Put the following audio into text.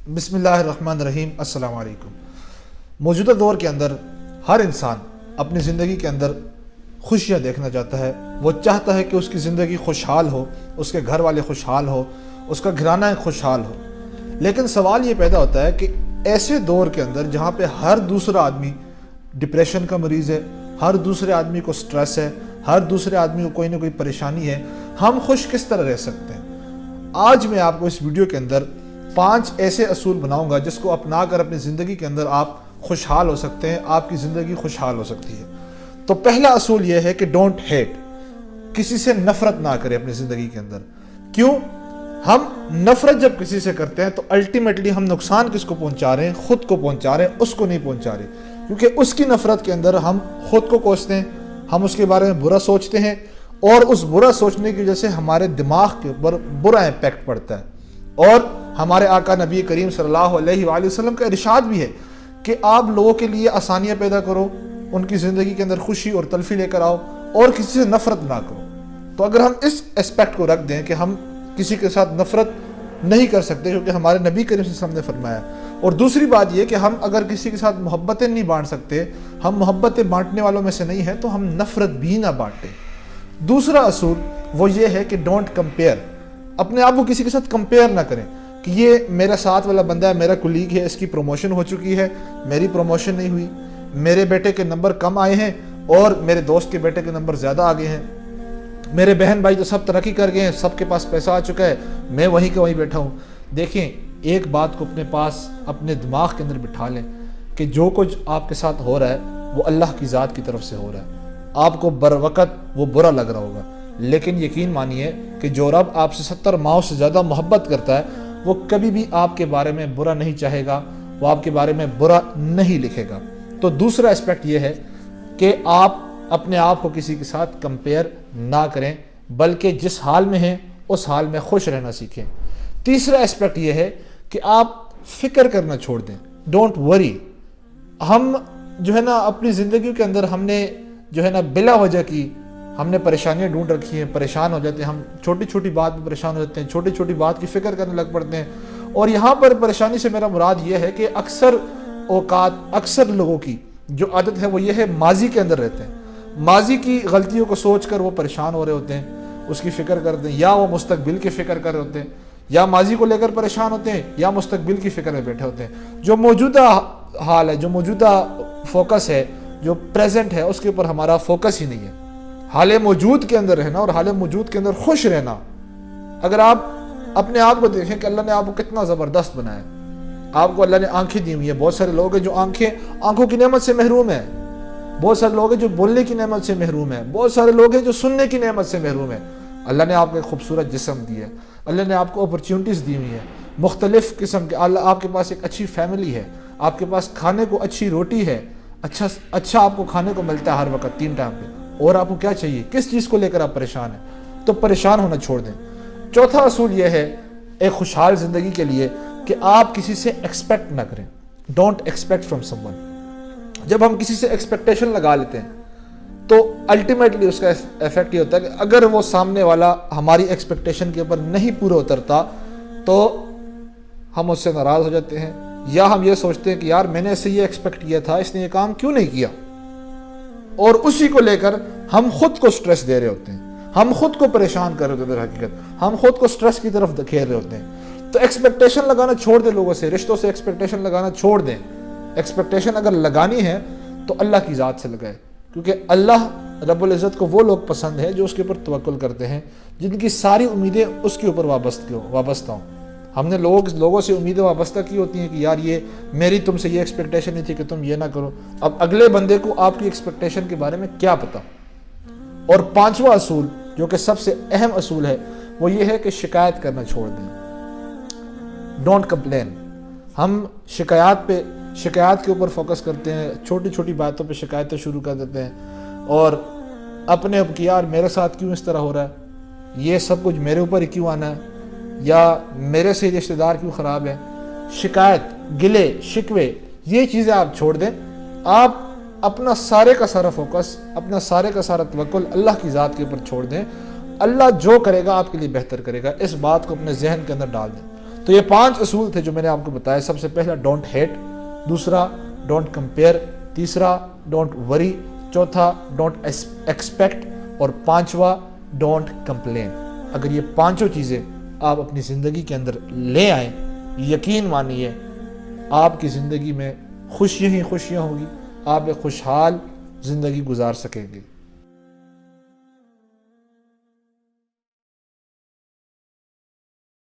بسم اللہ الرحمن الرحیم۔ السلام علیکم۔ موجودہ دور کے اندر ہر انسان اپنی زندگی کے اندر خوشیاں دیکھنا چاہتا ہے۔ وہ چاہتا ہے کہ اس کی زندگی خوشحال ہو، اس کے گھر والے خوشحال ہو، اس کا گھرانہ خوشحال ہو۔ لیکن سوال یہ پیدا ہوتا ہے کہ ایسے دور کے اندر جہاں پہ ہر دوسرا آدمی ڈپریشن کا مریض ہے، ہر دوسرے آدمی کو سٹریس ہے، ہر دوسرے آدمی کو کوئی نہ کوئی پریشانی ہے، ہم خوش کس طرح رہ سکتے ہیں؟ آج میں آپ کو اس ویڈیو کے اندر 5 ایسے اصول بناؤں گا جس کو اپنا کر اپنی زندگی کے اندر آپ خوشحال ہو سکتے ہیں، آپ کی زندگی خوشحال ہو سکتی ہے۔ تو پہلا اصول یہ ہے کہ ڈونٹ ہیٹ، کسی سے نفرت نہ کریں اپنی زندگی کے اندر۔ کیوں؟ ہم نفرت جب کسی سے کرتے ہیں تو الٹیمیٹلی ہم نقصان کس کو پہنچا رہے ہیں؟ خود کو پہنچا رہے ہیں، اس کو نہیں پہنچا رہے، کیونکہ اس کی نفرت کے اندر ہم خود کو کوستے ہیں، ہم اس کے بارے میں برا سوچتے ہیں، اور اس برا سوچنے کی وجہ سے ہمارے دماغ کے اوپر برا امپیکٹ پڑتا ہے۔ اور ہمارے آقا نبی کریم صلی اللہ علیہ وآلہ وسلم کا ارشاد بھی ہے کہ آپ لوگوں کے لیے آسانیاں پیدا کرو، ان کی زندگی کے اندر خوشی اور تلفی لے کر آؤ، اور کسی سے نفرت نہ کرو۔ تو اگر ہم اس اسپیکٹ کو رکھ دیں کہ ہم کسی کے ساتھ نفرت نہیں کر سکتے کیونکہ ہمارے نبی کریم صلی اللہ علیہ وسلم نے فرمایا، اور دوسری بات یہ کہ ہم اگر کسی کے ساتھ محبتیں نہیں بانٹ سکتے، ہم محبتیں بانٹنے والوں میں سے نہیں ہیں، تو ہم نفرت بھی نہ بانٹیں۔ دوسرا اصول وہ یہ ہے کہ ڈونٹ کمپیئر، اپنے آپ کو کسی کے ساتھ کمپیئر نہ کریں کہ یہ میرا ساتھ والا بندہ ہے، میرا کولیگ ہے، اس کی پروموشن ہو چکی ہے، میری پروموشن نہیں ہوئی، میرے بیٹے کے نمبر کم آئے ہیں اور میرے دوست کے بیٹے کے نمبر زیادہ آ گئے ہیں، میرے بہن بھائی تو سب ترقی کر گئے ہیں، سب کے پاس پیسہ آ چکا ہے، میں وہیں کے وہیں بیٹھا ہوں۔ دیکھیں، ایک بات کو اپنے پاس اپنے دماغ کے اندر بٹھا لیں کہ جو کچھ آپ کے ساتھ ہو رہا ہے وہ اللہ کی ذات کی طرف سے ہو رہا ہے۔ آپ کو بر وقت وہ برا لگ رہا ہوگا، لیکن یقین مانیے کہ جو رب آپ سے 70 ماؤں سے زیادہ محبت کرتا ہے وہ کبھی بھی آپ کے بارے میں برا نہیں چاہے گا، وہ آپ کے بارے میں برا نہیں لکھے گا۔ تو دوسرا اسپیکٹ یہ ہے کہ آپ اپنے آپ کو کسی کے ساتھ کمپیئر نہ کریں، بلکہ جس حال میں ہیں اس حال میں خوش رہنا سیکھیں۔ تیسرا اسپیکٹ یہ ہے کہ آپ فکر کرنا چھوڑ دیں، ڈونٹ وری۔ ہم جو ہے نا اپنی زندگی کے اندر ہم نے جو ہے نا بلا وجہ کی ہم نے پریشانیاں ڈھونڈ رکھی ہیں، پریشان ہو جاتے ہیں، ہم چھوٹی چھوٹی بات میں پریشان ہو جاتے ہیں، چھوٹی چھوٹی بات کی فکر کرنے لگ پڑتے ہیں۔ اور یہاں پر پریشانی سے میرا مراد یہ ہے کہ اکثر اوقات اکثر لوگوں کی جو عادت ہے وہ یہ ہے ماضی کے اندر رہتے ہیں، ماضی کی غلطیوں کو سوچ کر وہ پریشان ہو رہے ہوتے ہیں، اس کی فکر کرتے ہیں، یا وہ مستقبل کی فکر کر رہے ہوتے ہیں، یا ماضی کو لے کر پریشان ہوتے ہیں، یا مستقبل کی فکر میں بیٹھے ہوتے ہیں۔ جو موجودہ حال ہے، جو موجودہ فوکس ہے، جو پریزنٹ ہے، اس کے اوپر ہمارا فوکس ہی نہیں ہے۔ حال موجود کے اندر رہنا اور حال موجود کے اندر خوش رہنا۔ اگر آپ اپنے آپ کو دیکھیں کہ اللہ نے آپ کو کتنا زبردست بنایا ہے، آپ کو اللہ نے آنکھیں دی ہوئی ہیں۔ بہت سارے لوگ ہیں جو آنکھوں کی نعمت سے محروم ہیں، بہت سارے لوگ ہیں جو بولنے کی نعمت سے محروم ہیں، بہت سارے لوگ ہیں جو سننے کی نعمت سے محروم ہیں۔ اللہ نے آپ کو ایک خوبصورت جسم دیا ہے، اللہ نے آپ کو اپرچونٹیز دی ہوئی ہیں مختلف قسم کے، آپ کے پاس ایک اچھی فیملی ہے، آپ کے پاس کھانے کو اچھی روٹی ہے، اچھا آپ کو کھانے کو ملتا ہے ہر وقت 3 ٹائم پہ، اور آپ کو کیا چاہیے؟ کس چیز کو لے کر آپ پریشان ہیں؟ تو پریشان ہونا چھوڑ دیں۔ چوتھا اصول یہ ہے ایک خوشحال زندگی کے لیے کہ آپ کسی سے ایکسپیکٹ نہ کریں، don't expect from some one. جب ہم کسی سے ایکسپیکٹیشن لگا لیتے ہیں تو الٹیمیٹلی اس کا ایفیکٹ یہ ہوتا ہے کہ اگر وہ سامنے والا ہماری ایکسپیکٹیشن کے اوپر نہیں پورا اترتا تو ہم اس سے ناراض ہو جاتے ہیں، یا ہم یہ سوچتے ہیں کہ یار میں نے اس سے یہ ایکسپیکٹ کیا تھا، اس نے یہ کام کیوں نہیں کیا، اور اسی کو لے کر ہم خود کو سٹریس دے رہے ہوتے ہیں، ہم خود کو پریشان کر رہے ہوتے ہیں، در حقیقت ہم خود کو سٹریس کی طرف دھکیل رہے ہوتے ہیں۔ تو ایکسپیکٹیشن لگانا چھوڑ دیں، لوگوں سے، رشتوں سے ایکسپیکٹیشن لگانا چھوڑ دیں۔ ایکسپیکٹیشن اگر لگانی ہے تو اللہ کی ذات سے لگائے، کیونکہ اللہ رب العزت کو وہ لوگ پسند ہیں جو اس کے اوپر توکل کرتے ہیں، جن کی ساری امیدیں اس کے اوپر وابستہ ہوں۔ ہم نے لوگوں سے امیدیں وابستہ کی ہوتی ہیں کہ یار یہ میری تم سے یہ ایکسپیکٹیشن نہیں تھی کہ تم یہ نہ کرو، اب اگلے بندے کو آپ کی ایکسپیکٹیشن کے بارے میں کیا پتا۔ اور 5واں اصول جو کہ سب سے اہم اصول ہے وہ یہ ہے کہ شکایت کرنا چھوڑ دیں، ڈونٹ کمپلین۔ ہم شکایات کے اوپر فوکس کرتے ہیں، چھوٹی چھوٹی باتوں پہ شکایتیں شروع کر دیتے ہیں، اور اپنے اب کہ یار میرے ساتھ کیوں اس طرح ہو رہا ہے، یہ سب کچھ میرے اوپر ہی کیوں آنا ہے، یا میرے سے رشتہ دار کیوں خراب ہے۔ شکایت، گلے، شکوے، یہ چیزیں آپ چھوڑ دیں۔ آپ اپنا سارے کا سارا فوکس، اپنا سارے کا سارا توکل اللہ کی ذات کے اوپر چھوڑ دیں۔ اللہ جو کرے گا آپ کے لیے بہتر کرے گا، اس بات کو اپنے ذہن کے اندر ڈال دیں۔ تو یہ 5 اصول تھے جو میں نے آپ کو بتایا. سب سے پہلا ڈونٹ ہیٹ، دوسرا ڈونٹ کمپیئر، تیسرا ڈونٹ وری، چوتھا ڈونٹ ایکسپیکٹ، اور پانچواں ڈونٹ کمپلین. اگر یہ 5 چیزیں آپ اپنی زندگی کے اندر لے آئیں، یقین مانیے آپ کی زندگی میں خوشیاں ہی خوشیاں ہوگی، آپ ایک خوشحال زندگی گزار سکیں گے.